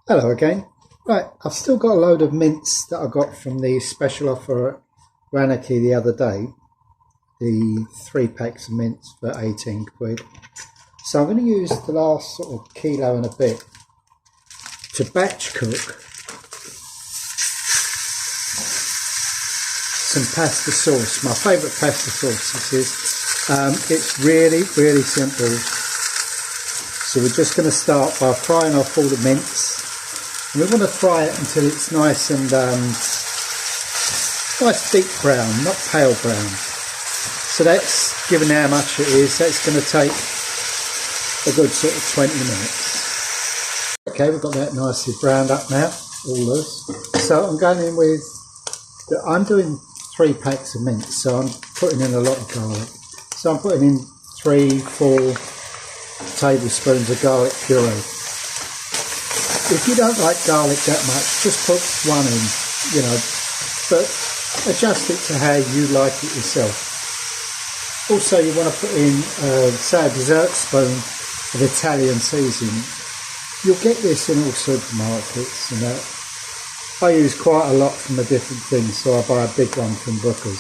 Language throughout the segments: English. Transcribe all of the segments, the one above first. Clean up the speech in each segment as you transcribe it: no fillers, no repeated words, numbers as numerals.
Hello again. Right, I've still got a load of mince that I got from the special offer at Rannachy the other day. The 3 packs of mince for 18 quid. So I'm going to use the last sort of kilo and a bit to batch cook some pasta sauce. My favourite pasta sauce this is. It's really simple. So we're just going to start by frying off all the mince. And we want to fry it until it's nice and nice deep brown, not pale brown. So that's, given how much it is, that's going to take a good sort of 20 minutes. Okay, we've got that nicely browned up now, all loose. So I'm going in with, I'm doing 3 packs of mince, so I'm putting in a lot of garlic. So I'm putting in 3-4 tablespoons of garlic puree. If you don't like garlic that much, just put 1 in, you know, but adjust it to how you like it yourself. Also, you want to put in, say, a dessert spoon of Italian seasoning. You'll get this in all supermarkets, and I use quite a lot from the different things, so I buy a big one from Booker's.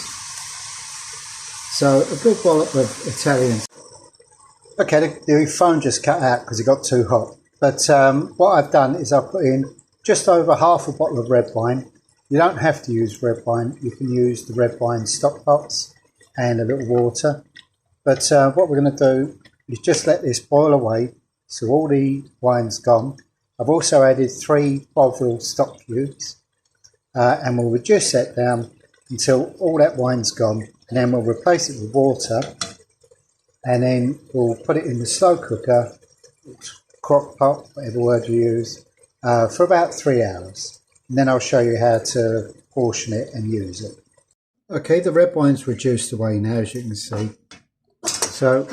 So a good wallop of Italian. Okay, the phone just cut out because it got too hot. But what I've done is I've put in just over half a bottle of red wine. You don't have to use red wine. You can use the red wine stock pots and a little water. But what we're going to do is just let this boil away so all the wine's gone. I've also added 3 Bovril stock cubes. And we'll reduce that down until all that wine's gone. And then we'll replace it with water. And then we'll put it in the slow cooker, crock pot, whatever word you use, for about 3 hours. And then I'll show you how to portion it and use it. Okay, the red wine's reduced away now, as you can see. So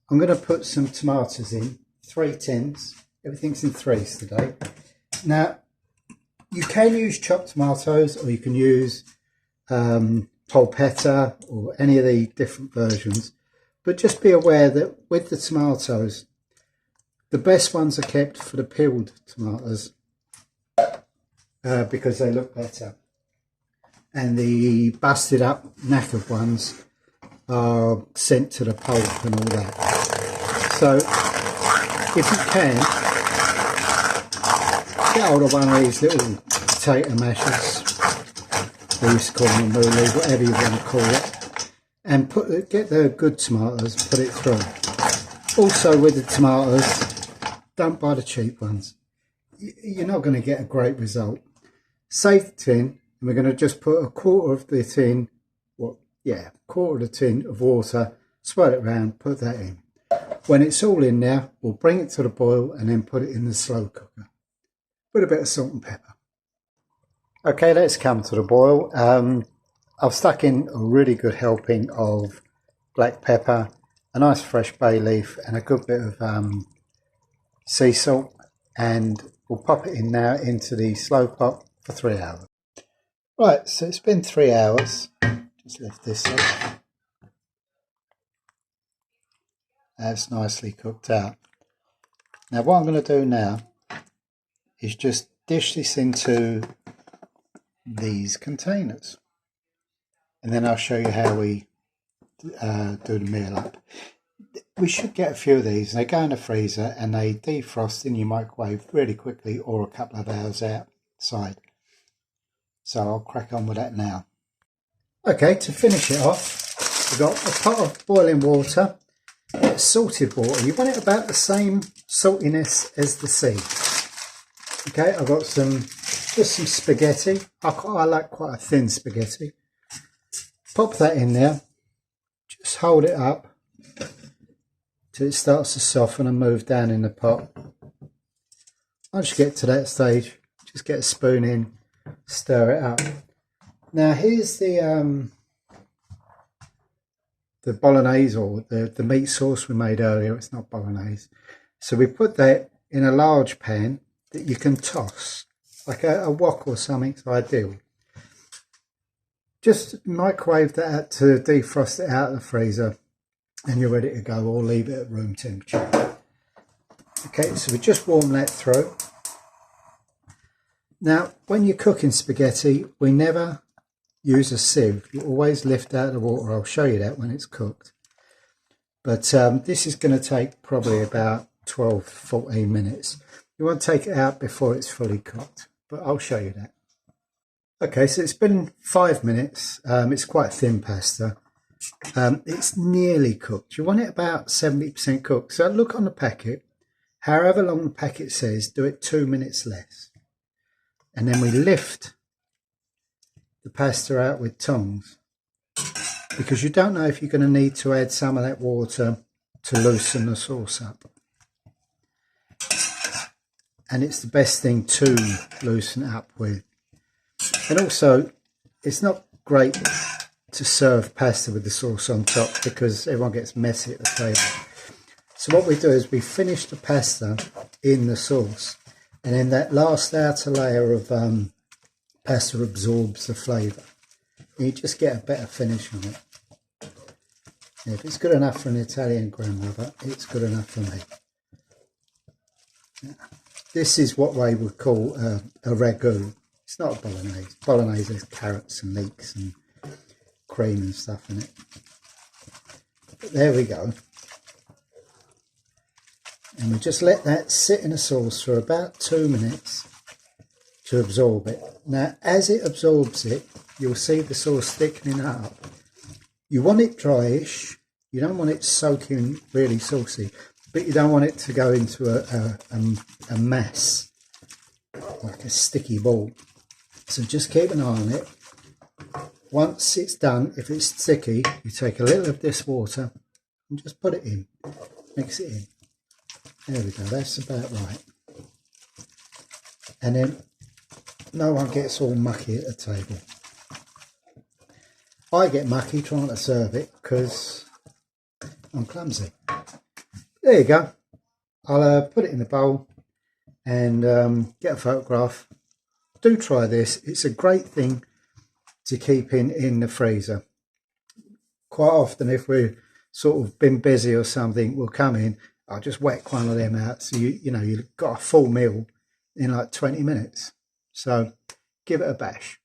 I'm going to put some tomatoes in, 3 tins. Everything's in 3s today. Now, you can use chopped tomatoes, or you can use polpetta, or any of the different versions. But just be aware that with the tomatoes, the best ones are kept for the peeled tomatoes because they look better. And the busted up, knackered ones are sent to the pulp and all that. So if you can, get hold of one of these little potato mashers. We used to call them a moolie, whatever you want to call it. And get the good tomatoes, put it through. Also with the tomatoes, don't buy the cheap ones. You're not going to get a great result. Save the tin, and we're going to just put a quarter of the tin, quarter of the tin of water, swirl it around, put that in. When it's all in now, we'll bring it to the boil and then put it in the slow cooker with a bit of salt and pepper. Okay, let's come to the boil. I've stuck in a really good helping of black pepper, a nice fresh bay leaf, and a good bit of sea salt, and we'll pop it in now into the slow pot for 3 hours. Right, so it's been 3 hours. Just lift this up. That's nicely cooked out. Now what I'm going to do now is just dish this into these containers, and then I'll show you how we do the meal up. We should get a few of these. They go in the freezer and they defrost in your microwave really quickly, or a couple of hours outside. So I'll crack on with that now. Okay, to finish it off, we've got a pot of boiling water. It's salted water. You want it about the same saltiness as the sea. Okay, I've got just some spaghetti. I like quite a thin spaghetti. Pop that in there. Just hold it up till it starts to soften and move down in the pot. Once you get to that stage, just get a spoon in, stir it up. Now here's the bolognese, or the meat sauce we made earlier. It's not bolognese. So we put that in a large pan that you can toss, like a wok or something's ideal. Just microwave that to defrost it out of the freezer, and you're ready to go, or leave it at room temperature. Okay, so we just warm that through. Now, when you're cooking spaghetti, we never use a sieve. You always lift out the water. I'll show you that when it's cooked. But this is going to take probably about 12-14 minutes. You want to take it out before it's fully cooked, but I'll show you that. Okay, so it's been 5 minutes. It's quite thin pasta. It's nearly cooked. You want it about 70% cooked. So look on the packet. However long the packet says, do it 2 minutes less. And then we lift the pasta out with tongs, because you don't know if you're going to need to add some of that water to loosen the sauce up. And it's the best thing to loosen it up with. And also, it's not great to serve pasta with the sauce on top because everyone gets messy at the table. So what we do is we finish the pasta in the sauce, and then that last outer layer of pasta absorbs the flavour. You just get a better finish on it. If it's good enough for an Italian grandmother, it's good enough for me. This is what they would call a ragout. It's not a bolognese. Bolognese has carrots and leeks and cream and stuff in it. But there we go. And we just let that sit in the sauce for about 2 minutes to absorb it. Now, as it absorbs it, you'll see the sauce thickening up. You want it dryish. You don't want it soaking really saucy, but you don't want it to go into a mass, like a sticky ball. So just keep an eye on it. Once it's done, if it's sticky, you take a little of this water and just put it in, mix it in. There we go, that's about right. And then no one gets all mucky at the table. I get mucky trying to serve it because I'm clumsy. There you go. I'll put it in the bowl and get a photograph. Do try this. It's a great thing to keep in the freezer. Quite often, if we've sort of been busy or something, we'll come in. I'll just whack one of them out. So you've got a full meal in like 20 minutes. So give it a bash.